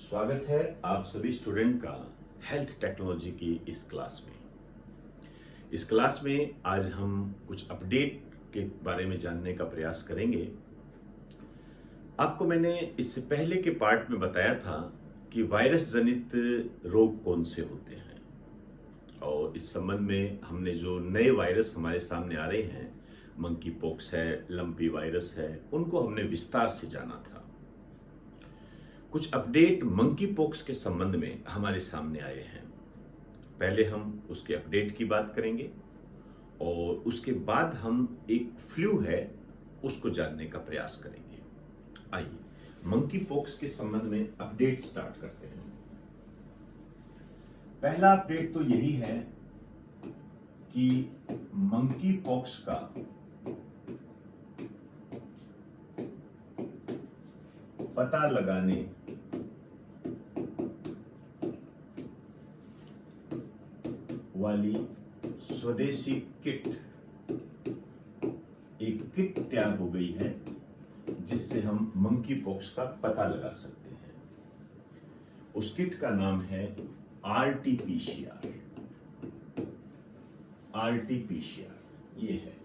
स्वागत है आप सभी स्टूडेंट का हेल्थ टेक्नोलॉजी की इस क्लास में। इस क्लास में आज हम कुछ अपडेट के बारे में जानने का प्रयास करेंगे। आपको मैंने इससे पहले के पार्ट में बताया था कि वायरस जनित रोग कौन से होते हैं, और इस संबंध में हमने जो नए वायरस हमारे सामने आ रहे हैं, मंकी पॉक्स है, लंपी वायरस है, उनको हमने विस्तार से जाना था। कुछ अपडेट मंकी पॉक्स के संबंध में हमारे सामने आए हैं। पहले हम उसके अपडेट की बात करेंगे और उसके बाद हम एक फ्लू है उसको जानने का प्रयास करेंगे। आइए मंकी पॉक्स के संबंध में अपडेट स्टार्ट करते हैं। पहला अपडेट तो यही है कि मंकी पॉक्स का पता लगाने वाली स्वदेशी किट, एक किट तैयार हो गई है जिससे हम मंकी पॉक्स का पता लगा सकते हैं। उस किट का नाम है RT-PCR। RT-PCR ये है।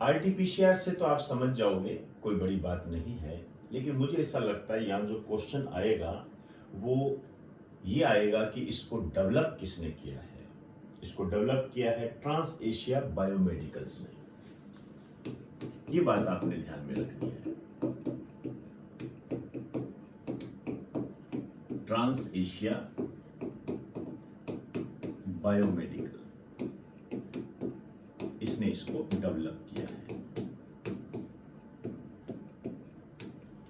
RT-PCR से तो आप समझ जाओगे, कोई बड़ी बात नहीं है, लेकिन मुझे ऐसा लगता है यहां जो क्वेश्चन आएगा वो ये आएगा कि इसको डेवलप किसने किया है। इसको डेवलप किया है ट्रांस एशिया बायोमेडिकल्स ने। ये बात आपने ध्यान में रखनी है। ट्रांस एशिया बायोमेडिकल, इसने इसको डेवलप किया है।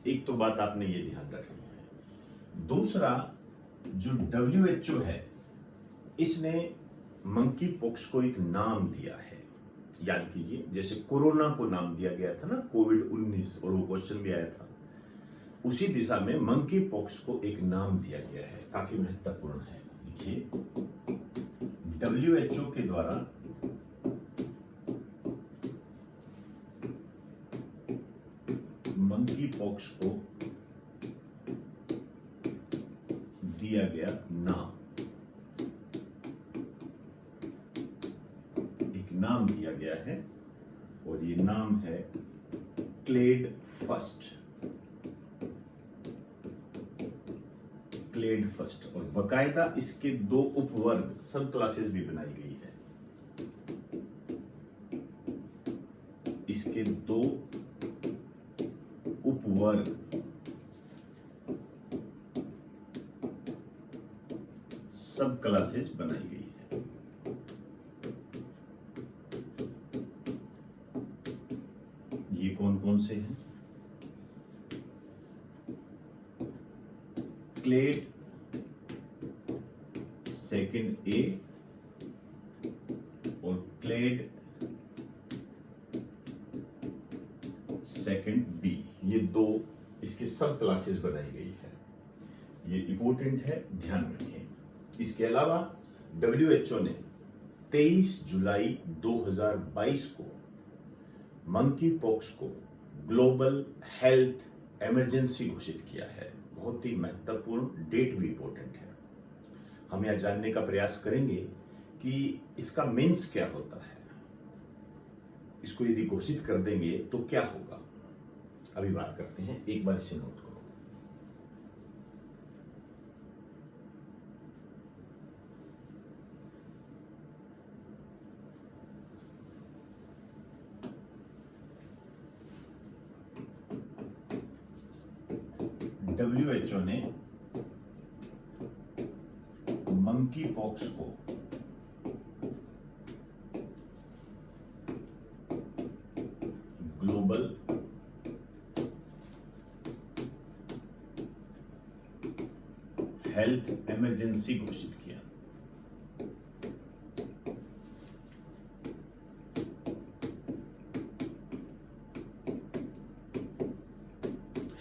एक तो बात आपने ये ध्यान रखनी है। दूसरा, जो WHO है, इसने मंकी पॉक्स को एक नाम दिया है। याद कीजिए, जैसे कोरोना को नाम दिया गया था ना, कोविड-19, और वो क्वेश्चन भी आया था, उसी दिशा में मंकी पॉक्स को एक नाम दिया गया है। काफी महत्वपूर्ण है। देखिए, WHO के द्वारा मंकी पॉक्स को दिया गया नाम, नाम दिया गया है, और ये नाम है क्लेड फर्स्ट। क्लेड फर्स्ट, और बकायदा इसके दो उपवर्ग, सब क्लासेस भी बनाई गई है। इसके दो उपवर्ग, सब क्लासेस बनाई गई है। ये कौन कौन से हैं? क्लेड सेकंड ए और क्लेड सेकंड बी, ये दो इसके सब क्लासेस बनाई गई है। ये इंपॉर्टेंट है, ध्यान रखें। इसके अलावा WHO ने 23 जुलाई 2022 को मंकी पॉक्स को ग्लोबल हेल्थ इमरजेंसी घोषित किया है। बहुत ही महत्वपूर्ण, डेट भी इंपॉर्टेंट है। हम यह जानने का प्रयास करेंगे कि इसका मीन्स क्या होता है। इसको यदि घोषित कर देंगे तो क्या होगा, अभी बात करते हैं। एक बार इसे नोट करो। WHO ने मंकी पॉक्स को ग्लोबल हेल्थ इमरजेंसी घोषित किया।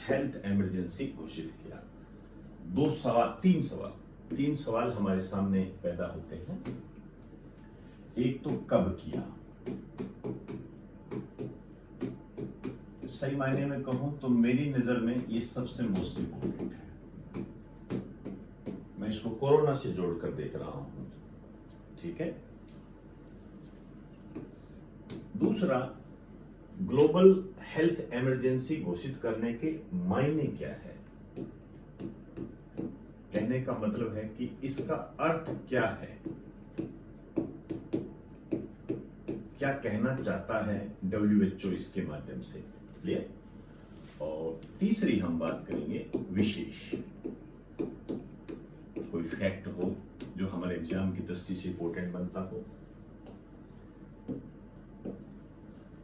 हेल्थ इमरजेंसी घोषित किया। तीन सवाल हमारे सामने पैदा होते हैं। एक तो कब किया, सही मायने में कहूं तो मेरी नजर में ये सबसे मोस्ट इंपोर्टेंट है। इसको कोरोना से जोड़कर देख रहा हूं, ठीक है। दूसरा, ग्लोबल हेल्थ इमरजेंसी घोषित करने के मायने क्या है। कहने का मतलब है कि इसका अर्थ क्या है, क्या कहना चाहता है WHO इसके माध्यम से, क्लियर। और तीसरी हम बात करेंगे विशेष, कोई फैक्ट हो जो हमारे एग्जाम की दृष्टि से इंपॉर्टेंट बनता हो।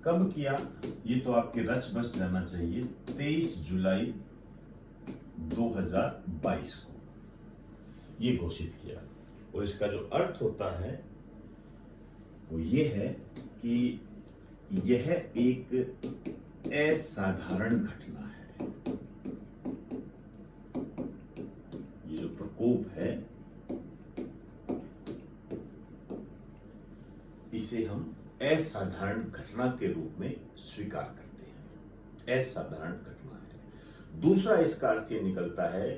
कब किया ये तो आपके रच बस जाना चाहिए, 23 जुलाई 2022 को ये घोषित किया। और इसका जो अर्थ होता है वो ये है कि यह एक असाधारण घटना है। ये जो प्रकोप है इसे हम असाधारण घटना के रूप में स्वीकार करते हैं, असाधारण घटना है। दूसरा इसका अर्थ ये निकलता है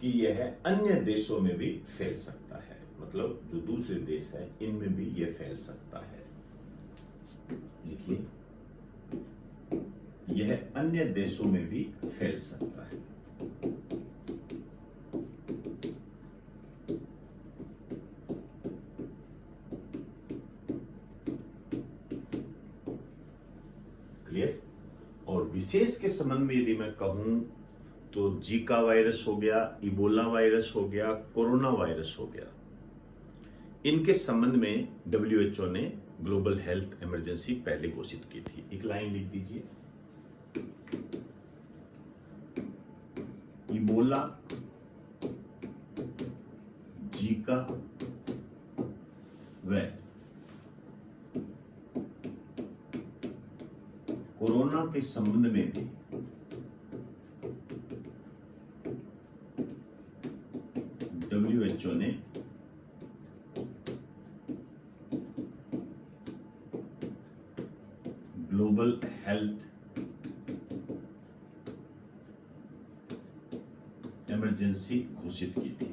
कि यह अन्य देशों में भी फैल सकता है, मतलब जो दूसरे देश है इनमें भी यह फैल सकता है। देखिए, यह अन्य देशों में भी फैल सकता है। क्लियर। और विशेष के संबंध में यदि मैं कहूं तो जीका वायरस हो गया, इबोला वायरस हो गया, कोरोना वायरस हो गया, इनके संबंध में WHO ने ग्लोबल हेल्थ इमरजेंसी पहले घोषित की थी। एक लाइन लिख दीजिए, इबोला, जीका व कोरोना के संबंध में भी WHO ने ग्लोबल हेल्थ इमरजेंसी घोषित की थी।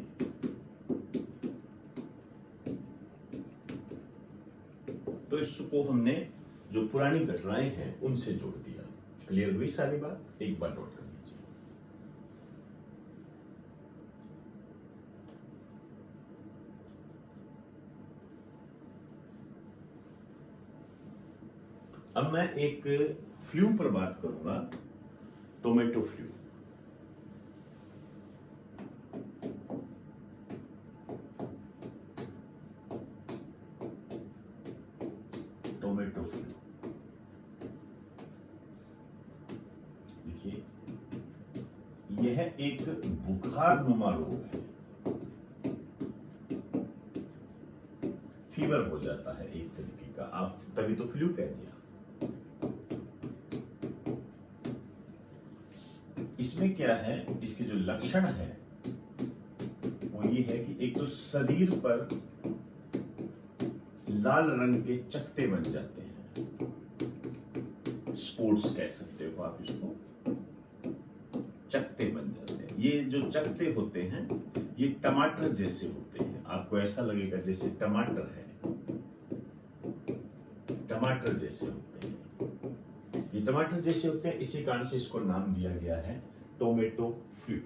तो इसको हमने जो पुरानी घटनाएं हैं उनसे जोड़ दिया। क्लियर हुई सारी बात? एक बार नोट कर लीजिए। अब मैं एक फ्लू पर बात करूंगा, टोमेटो फ्लू। टोमेटो फ्लू देखिए, यह एक बुखारनुमा रोग है, फीवर हो जाता है एक तरीके का, आप तभी तो फ्लू कह दिया। इसमें क्या है, इसके जो लक्षण है वो ये है कि एक तो शरीर पर लाल रंग के चकत्ते बन जाते हैं, स्पॉट्स कह सकते हो आप इसको, चकत्ते बन जाते हैं। ये जो चकत्ते होते हैं ये टमाटर जैसे होते हैं, आपको ऐसा लगेगा जैसे टमाटर है, टमाटर जैसे होते हैं। ये टमाटर जैसे होते हैं, इसी कारण से इसको नाम दिया गया है टोमेटो फ्लू।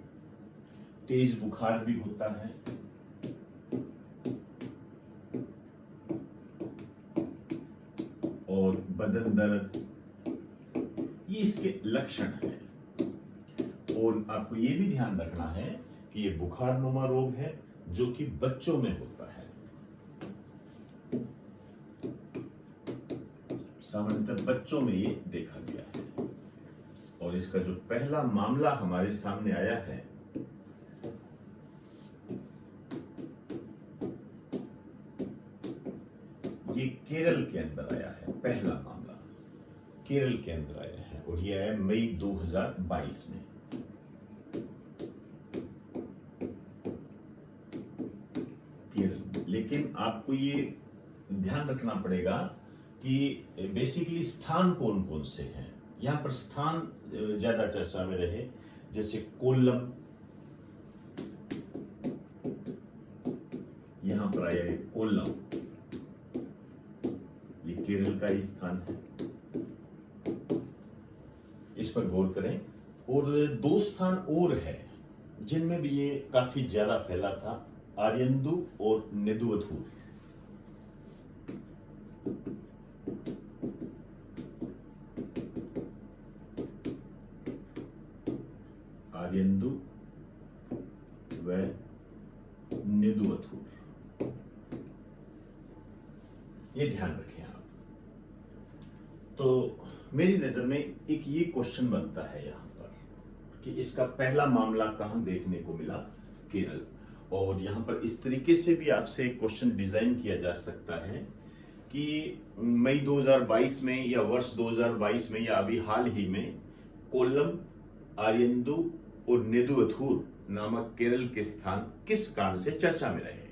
तेज बुखार भी होता है, और बदन दर्द, ये इसके लक्षण हैं। और आपको ये भी ध्यान रखना है कि ये बुखारनुमा रोग है जो कि बच्चों में होता है, सामान्यतः बच्चों में ये देखा गया है। और इसका जो पहला मामला हमारे सामने आया है ये केरल के अंदर आया है, पहला मामला केरल के अंदर आया है, और ये आया मई 2022 में। केरल, लेकिन आपको ये ध्यान रखना पड़ेगा कि बेसिकली स्थान कौन कौन से हैं। यहां पर स्थान ज्यादा चर्चा में रहे, जैसे कोल्लम, यहां पर आया है कोल्लम, ये केरल का ही स्थान है, इस पर गौर करें। और दो स्थान और है जिनमें भी ये काफी ज्यादा फैला था, आर्यन्दु और नेदुवथूर। आर्यन्दु व नेदुवथूर, ये ध्यान रखें आप। तो मेरी नजर में एक ये क्वेश्चन बनता है यहां पर कि इसका पहला मामला कहां देखने को मिला, केरल। और यहां पर इस तरीके से भी आपसे क्वेश्चन डिजाइन किया जा सकता है कि मई 2022 में या वर्ष 2022 में या अभी हाल ही में कोल्लम, आर्यन्दु और नेदुवथूर नामक केरल के स्थान किस कारण से चर्चा में रहे,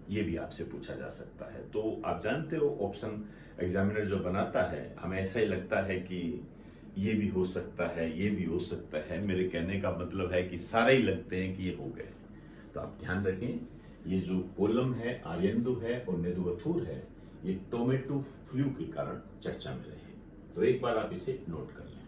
ये भी आपसे पूछा जा सकता है। तो आप जानते हो ऑप्शन एग्जामिनर जो बनाता है, हमें ऐसा ही लगता है कि ये भी हो सकता है, ये भी हो सकता है। मेरे कहने का मतलब है कि सारे ही लगते हैं कि ये हो गए। तो आप ध्यान रखें, ये जो कोल्लम है, आर्यन्दु है और नेदुवथूर है, ये टोमेटो फ्लू के कारण चर्चा में रहे। तो एक बार आप इसे नोट कर लें।